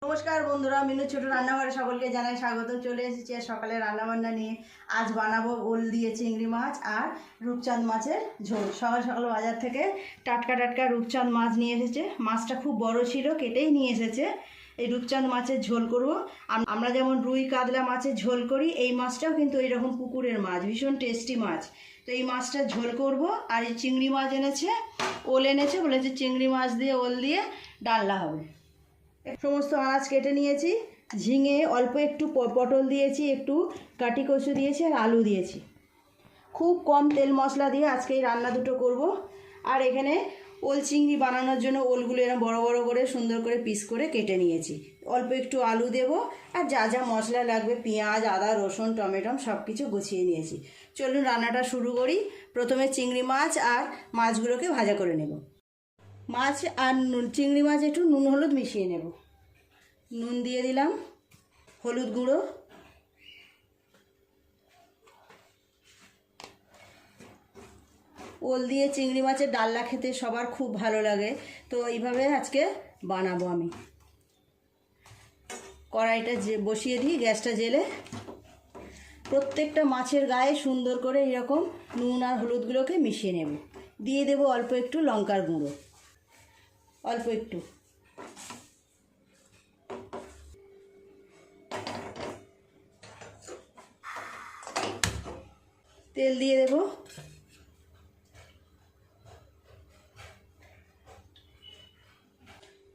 নমস্কার বন্ধুরা, মিনু ছোট রান্নাঘরে সকলকে জানাই স্বাগত। চলে এসেছি আর সকালে রান্নাবান্না নিয়ে। আজ বানাবো ওল দিয়ে চিংড়ি মাছ আর রূপচাঁদ মাছের ঝোল। সকাল সকাল বাজার থেকে টাটকা টাটকা রূপচাঁদ মাছ নিয়ে এসেছে। মাছটা খুব বড় ছিল, কেটেই নিয়ে এসেছে। এই রূপচাঁদ মাছের ঝোল করব। আমরা যেমন রুই কাতলা মাছের ঝোল করি, এই মাছটাও কিন্তু এইরকম পুকুরের মাছ, ভীষণ টেস্টি মাছ। তো এই মাছটা ঝোল করব। আর এই চিংড়ি মাছ এনেছে, ওল এনেছে, বলেছে চিংড়ি মাছ দিয়ে ওল দিয়ে ডালনা হবে। সমস্ত আনাজ কেটে নিয়েছি, ঝিঙে, অল্প একটু পটল দিয়েছি, একটু কাটি কচু দিয়েছি আর আলু দিয়েছি। খুব কম তেল মশলা দিয়ে আজকে এই রান্না দুটো করব। আর এখানে ওল চিংড়ি বানানোর জন্য ওলগুলো এরকম বড় বড় করে সুন্দর করে পিস করে কেটে নিয়েছি। অল্প একটু আলু দেব আর যা যা মশলা লাগবে পেঁয়াজ, আদা, রসুন, টমেটো সব কিছু গুছিয়ে নিয়েছি। চলুন রান্নাটা শুরু করি। প্রথমে চিংড়ি মাছ আর মাছগুলোকে ভাজা করে নেব। মাছ আর চিংড়ি মাছ একটু নুন হলুদ মিশিয়ে নেব। নুন দিয়ে দিলাম, হলুদ গুঁড়ো, ওল দিয়ে চিংড়ি মাছের ডালনা খেতে সবার খুব ভালো লাগে। তো এইভাবে আজকে বানাবো আমি। কড়াইটা বসিয়ে দিই, গ্যাসটা জেলে। প্রত্যেকটা মাছের গায়ে সুন্দর করে এরকম নুন আর হলুদগুলোকে মিশিয়ে নেব। দিয়ে দেব অল্প একটু লঙ্কার গুঁড়ো, অল্প একটু, তেল দিয়ে দেব।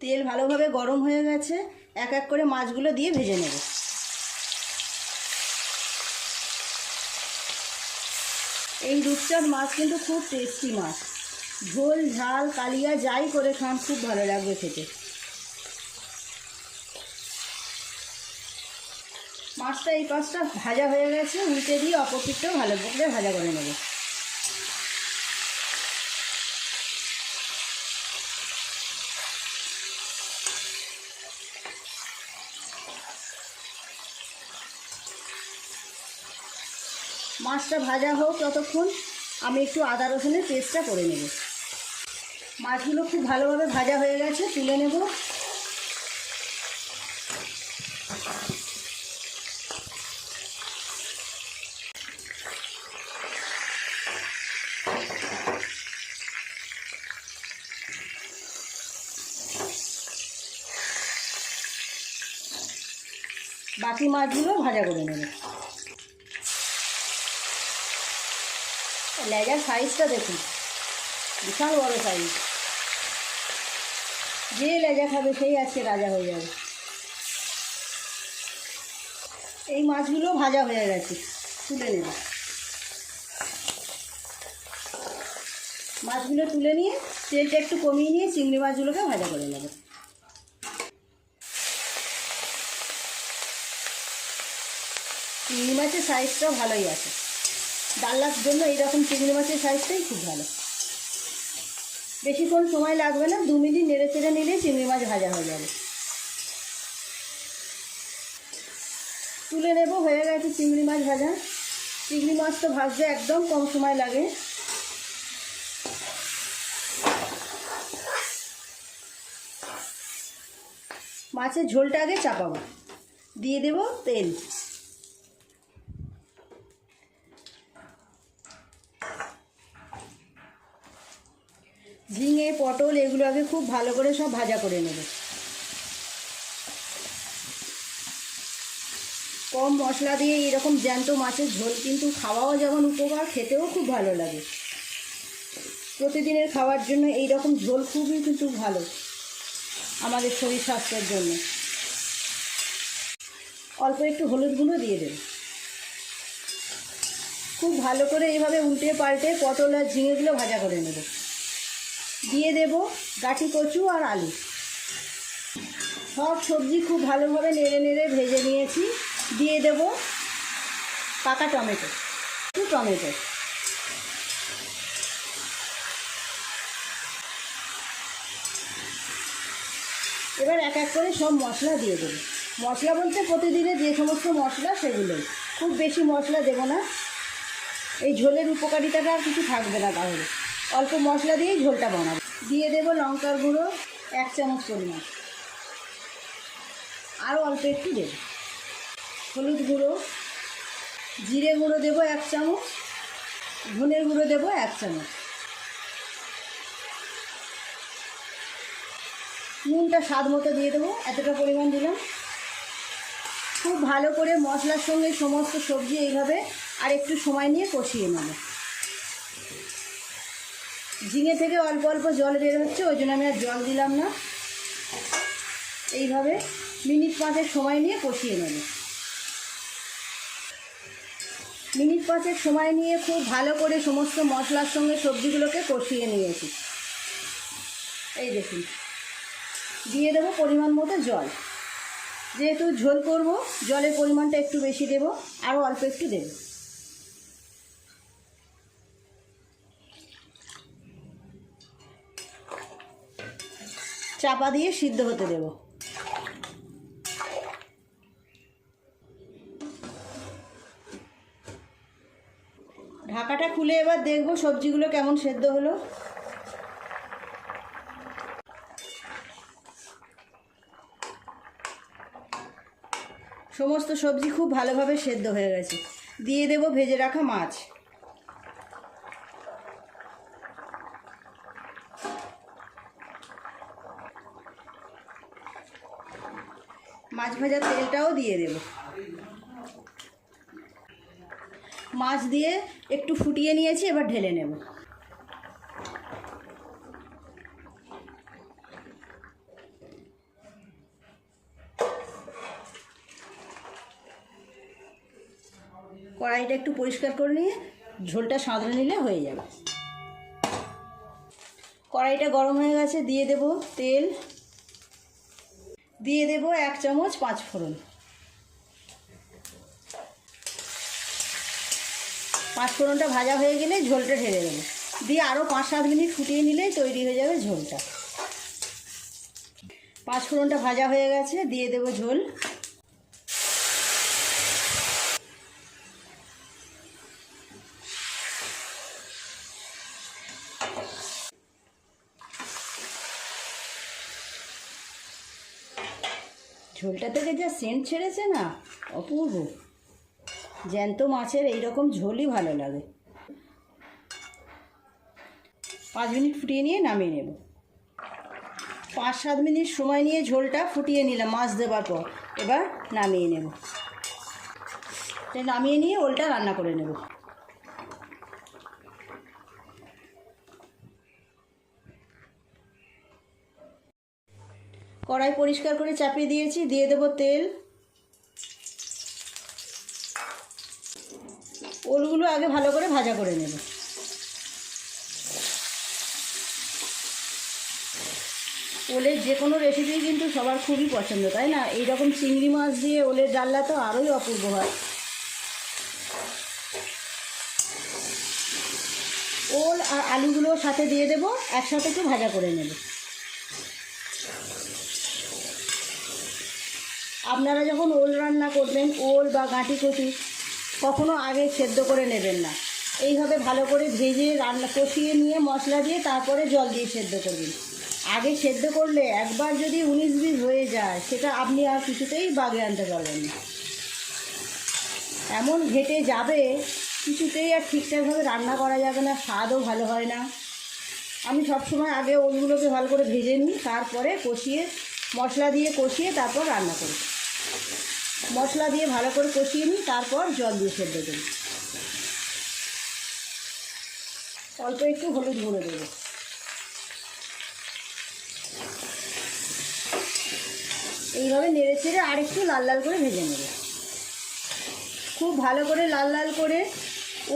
তেল ভালোভাবে গরম হয়ে গেছে, এক এক করে মাছগুলো দিয়ে ভেজে নেব। এই রূপচাঁদ মাছ কিন্তু খুব টেস্টি মাছ। ঝোল, ঝাল, কালিয়া যাই করে খান খুব ভালো লাগবে খেতে। মাছটা এই পাশটা ভাজা হয়ে গেছে, উল্টে দিয়ে অপর পিঠটাও ভালো করে ভাজা করে নেব। মাছটা ভাজা হোক ততক্ষণ আমি একটু আদা রসুনের পেস্টটা করে নেব। মাছগুলো খুব ভালোভাবে ভাজা হয়ে গেছে, তুলে নেব। বাকি মাছগুলো ভাজা করে নেব। লেজার সাইজটা দেখুন, বিশাল বড় সাইজ। যে লেজা খাবে সেই আজকে রাজা হয়ে যাবে। এই মাছগুলো ভাজা হয়ে গেছে, তুলে নেব। মাছগুলো তুলে নিয়ে তেলটা একটু কমিয়ে নিয়ে চিংড়ি মাছগুলোকে ভাজা করে নেব। চিংড়ি মাছের সাইজটাও ভালোই আছে। ডালনার জন্য এইরকম চিংড়ি মাছের সাইজটাই খুব ভালো। বেশিক্ষণ সময় লাগবে না, 2 মিনিট নেড়ে চেড়ে নিলে চিংড়ি মাছ ভাজা হয়ে যাবে। তুলে নেব, হয়ে গেছে চিংড়ি মাছ ভাজা। চিংড়ি মাছ তো ভাজতে একদম কম সময় লাগে। মাছের ঝোলটা আগে চাপাবো। দিয়ে দেব তেল। ঝিঙে, পটল এগুলো আগে খুব ভালো করে সব ভাজা করে নেব। কম মশলা দিয়ে এরকম জ্যান্ত মাছের ঝোল কিন্তু খাওয়াও যেমন উপকার, খেতেও খুব ভালো লাগে। প্রতিদিনের খাওয়ার জন্য এই রকম ঝোল খুবই কিন্তু ভালো আমাদের শরীর স্বাস্থ্যের জন্য। অল্প একটু হলুদ গুঁড়ো দিয়ে দেব। খুব ভালো করে এইভাবে উল্টে পাল্টে পটল আর ঝিঙেগুলো ভাজা করে নেব। দিয়ে দেব গাঁটি কচু আর আলু। সব সবজি খুব ভালোভাবে নেড়ে নেড়ে ভেজে নিয়েছি। দিয়ে দেব পাকা টমেটো, একটু টমেটো। এবার এক এক করে সব মশলা দিয়ে দেব। মশলা বলতে প্রতিদিনের যে সমস্ত মশলা সেগুলোই, খুব বেশি মশলা দেব না। এই ঝোলের উপকারিতাটা আর কিছু থাকবে না, তাহলে অল্প মশলা দিয়েই ঝোলটা বানাবো। দিয়ে দেব লঙ্কার গুঁড়ো 1 চামচ পরিমাণ, আরও অল্প একটু দেব। হলুদ গুঁড়ো, জিরে গুঁড়ো দেবো 1 চামচ, ধনের গুঁড়ো দেবো 1 চামচ, নুনটা স্বাদ মতো দিয়ে দেবো, এতটা পরিমাণ দিলাম। খুব ভালো করে মশলার সঙ্গে সমস্ত সবজি এইভাবে আর একটু সময় নিয়ে কষিয়ে নেব। ঝিঙে থেকে অল্প অল্প জল বের হচ্ছে, ওই জন্য আমি আর জল দিলাম না। এইভাবে মিনিট 5 সময় নিয়ে কষিয়ে নেব। মিনিট 5 সময় নিয়ে খুব ভালো করে সমস্ত মশলার সঙ্গে সবজিগুলোকে কষিয়ে নিয়েছি। এই দেখুন, দিয়ে দেবো পরিমাণ মতো জল। যেহেতু ঝোল করব, জলের পরিমাণটা একটু বেশি দেব, আরও অল্প একটু দেব। চাপা দিয়ে সিদ্ধ হতে দেব। ঢাকাটা খুলে এবার দেখব সবজিগুলো কেমন সেদ্ধ হলো। সমস্ত সবজি খুব ভালোভাবে সেদ্ধ হয়ে গেছে। দিয়ে দেব ভেজে রাখা মাছ। মাছ ভাজার তেলটাও দিয়ে দেব। মাছ দিয়ে একটু ফুটিয়ে নিয়েছি, এবার ঢেলে নেব। কড়াইটা একটু পরিষ্কার করে নিয়ে ঝোলটা সাঁতরে নিলে হয়ে যাবে। কড়াইটা গরম হয়ে গেছে, দিয়ে দেব তেল, দিয়ে দেব 1 চামচ 5 ফোড়ন। 5 ফোড়নটা ভাজা হয়ে গেলে ঝোলটা ঢেলে দেবো, দিয়ে আরও 5-7 মিনিট ফুটিয়ে নিলেই তৈরি হয়ে যাবে ঝোলটা। 5 ফোড়নটা ভাজা হয়ে গেছে, দিয়ে দেব ঝোল। ঝোলটা থেকে যা সেন্ট ছেড়েছে না, অপূর্ব। জ্যান্ত মাছের এইরকম ঝোলই ভালো লাগে। 5 মিনিট ফুটিয়ে নিয়ে নামিয়ে নেব। 5-7 মিনিট সময় নিয়ে ঝোলটা ফুটিয়ে নিলাম মাছ দেওয়ার পর। এবার নামিয়ে নেব। নামিয়ে নিয়ে ওলটা রান্না করে নেব। কড়াই পরিষ্কার করে চাপিয়ে দিয়েছি, দিয়ে দেব তেল। ওলগুলো আগে ভালো করে ভাজা করে নেব। ওলের যে কোনো রেসিপি কিন্তু সবার খুবই পছন্দ, তাই না? এইরকম চিংড়ি মাছ দিয়ে ওলের ডালনা তো আরোই অপূর্ব হয়। ওল আর আলুগুলো সাথে দিয়ে দেব, একসাথে একটু ভাজা করে নেব। আপনারা যখন ওল রান্না করবেন, ওল বা গাঁটি কচি কখনো আগে সেদ্ধ করে নেবেন না। এইভাবে ভালো করে ভেজে রান্না কষিয়ে নিয়ে মশলা দিয়ে তারপরে জল দিয়ে সেদ্ধ করবেন। আগে সেদ্ধ করলে একবার যদি 19-20 হয়ে যায়, সেটা আপনি আর কিছুতেই বাগে আনতে পারবেন না। এমন ঘেটে যাবে, কিছুতেই আর ঠিকঠাকভাবে রান্না করা যাবে না, স্বাদও ভালো হয় না। আমি সবসময় আগে ওলগুলোকে ভালো করে ভেজে নিই, তারপরে কষিয়ে মশলা দিয়ে কষিয়ে তারপর রান্না করি। মশলা দিয়ে ভালো করে কষিয়ে নিই, তারপর জল দিয়ে সেদ্ধ করি। অল্প একটু হলুদ গুঁড়ো দেবো। এইভাবে নেড়ে চেড়ে আরেকটু লাল লাল করে ভেজে নেব। খুব ভালো করে লাল লাল করে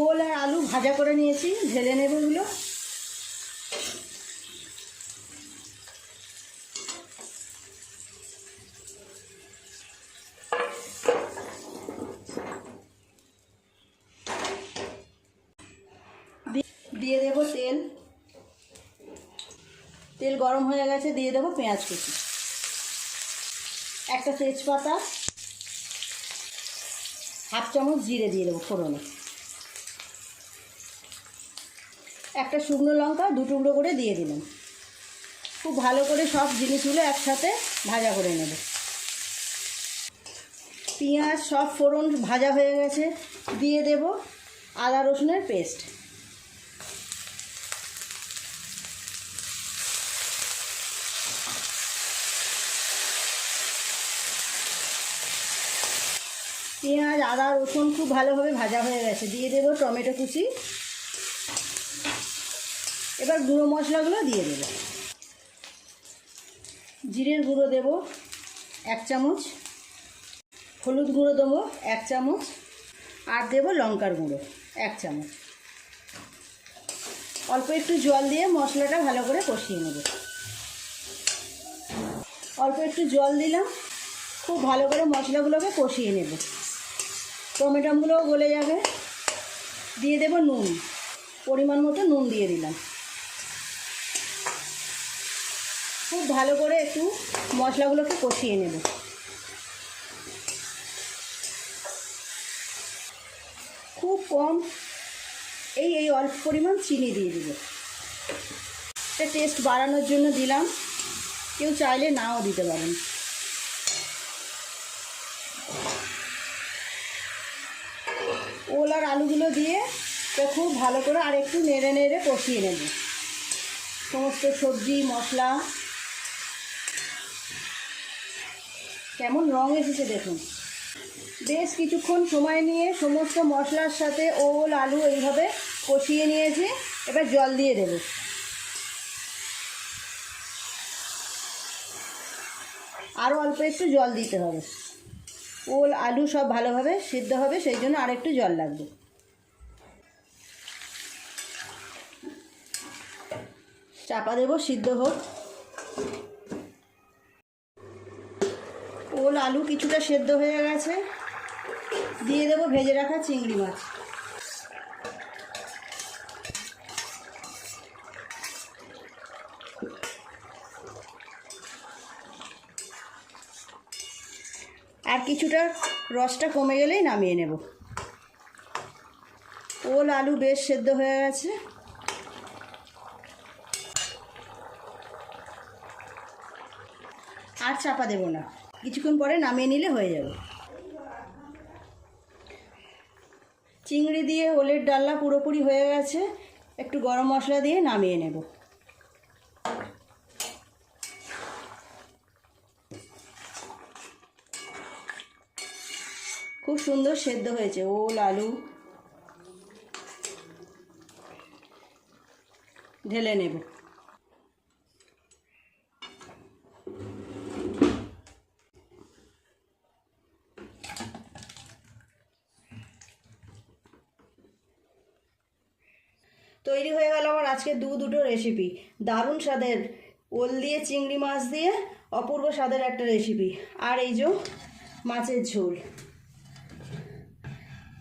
ওল আর আলু ভাজা করে নিয়েছি, ঢেলে নেব এগুলো। দিয়ে দেব তেল। তেল গরম হয়ে গেছে, দিয়ে দেব পেঁয়াজ কুচি, একটা তেজপাতা, 1/2 চামচ জিরে দিয়ে দেবো ফোড়নে, একটা শুকনো লঙ্কা 2 টুকরো করে দিয়ে দিলাম। খুব ভালো করে সব জিনিসগুলো একসাথে ভাজা করে নেব। পেঁয়াজ সব ফোড়ন ভাজা হয়ে গেছে, দিয়ে দেব আদা রসুনের পেস্ট। পেঁয়াজ আদা রসুন খুব ভালোভাবে ভাজা হয়ে গেছে, দিয়ে দেব টমেটো কুচি। এবার গুঁড়ো মশলাগুলো দিয়ে দেব। জিরের গুঁড়ো দেব 1 চামচ, হলুদ গুঁড়ো দেবো 1 চামচ, আর দেব লঙ্কার গুঁড়ো 1 চামচ। অল্প একটু জল দিয়ে মশলাটা ভালো করে কষিয়ে নেব। অল্প একটু জল দিলাম, খুব ভালো করে মশলাগুলোকে কষিয়ে নেব। টমেটোগুলোও গলে যাবে। দিয়ে দেব নুন, পরিমাণ মতো নুন দিয়ে দিলাম। খুব ভালো করে একটু মশলাগুলোকে কষিয়ে নেব। খুব কম এই অল্প পরিমাণ চিনি দিয়ে দেব। এটা টেস্ট বাড়ানোর জন্য দিলাম, কেউ চাইলে নাও দিতে পারেন। ওল আর আলুগুলো দিয়ে খুব ভালো করে আর একটু নেড়ে নেড়ে কষিয়ে নেব। সমস্ত সবজি মশলা কেমন রং এসেছে দেখুন। বেশ কিছুক্ষণ সময় নিয়ে সমস্ত মশলার সাথে ওল আলু এইভাবে কষিয়ে নিয়েছি। এবার জল দিয়ে দেব। আরও অল্প একটু জল দিতে হবে। ওল আলু সব ভালোভাবে সিদ্ধ হবে, সেই জন্য আর একটু জল লাগবে। চাপা দেব, সিদ্ধ হোক। ওল আলু কিছুটা সেদ্ধ হয়ে গেছে, দিয়ে দেব ভেজে রাখা চিংড়ি মাছ। আর কিছুটা রসটা কমে গেলেই নামিয়ে নেব। ওল আলু বেশ সেদ্ধ হয়ে গেছে। আর চাপা দেব না, কিছুক্ষণ পরে নামিয়ে নিলে হয়ে যাবে। চিংড়ি দিয়ে ওলের ডালনা পুরোপুরি হয়ে গেছে। একটু গরম মশলা দিয়ে নামিয়ে নেব। খুব সুন্দর সেদ্ধ হয়েছে ওল আলু। ঢেলে নেব। তৈরি হয়ে গেল আমার আজকে দুটো রেসিপি। দারুণ স্বাদের ওল দিয়ে চিংড়ি মাছ দিয়ে অপূর্ব স্বাদের একটা রেসিপি। আর এই যে মাছের ঝোল,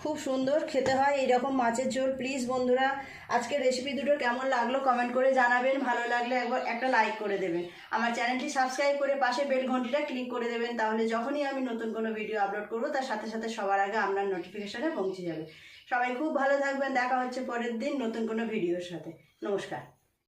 খুব সুন্দর খেতে হয় এইরকম মাছের ঝোল। প্লিজ বন্ধুরা, আজকের রেসিপি দুটো কেমন লাগলো কমেন্ট করে জানাবেন। ভালো লাগলে একবার একটা লাইক করে দেবেন। আমার চ্যানেলটি সাবস্ক্রাইব করে পাশে বেল ঘন্টিটা ক্লিক করে দেবেন, তাহলে যখনই আমি নতুন কোনো ভিডিও আপলোড করবো তার সাথে সাথে সবার আগে আপনার নোটিফিকেশানে পৌঁছে যাবে। সবাই খুব ভালো থাকবেন। দেখা হচ্ছে পরের দিন নতুন কোনো ভিডিওর সাথে। নমস্কার।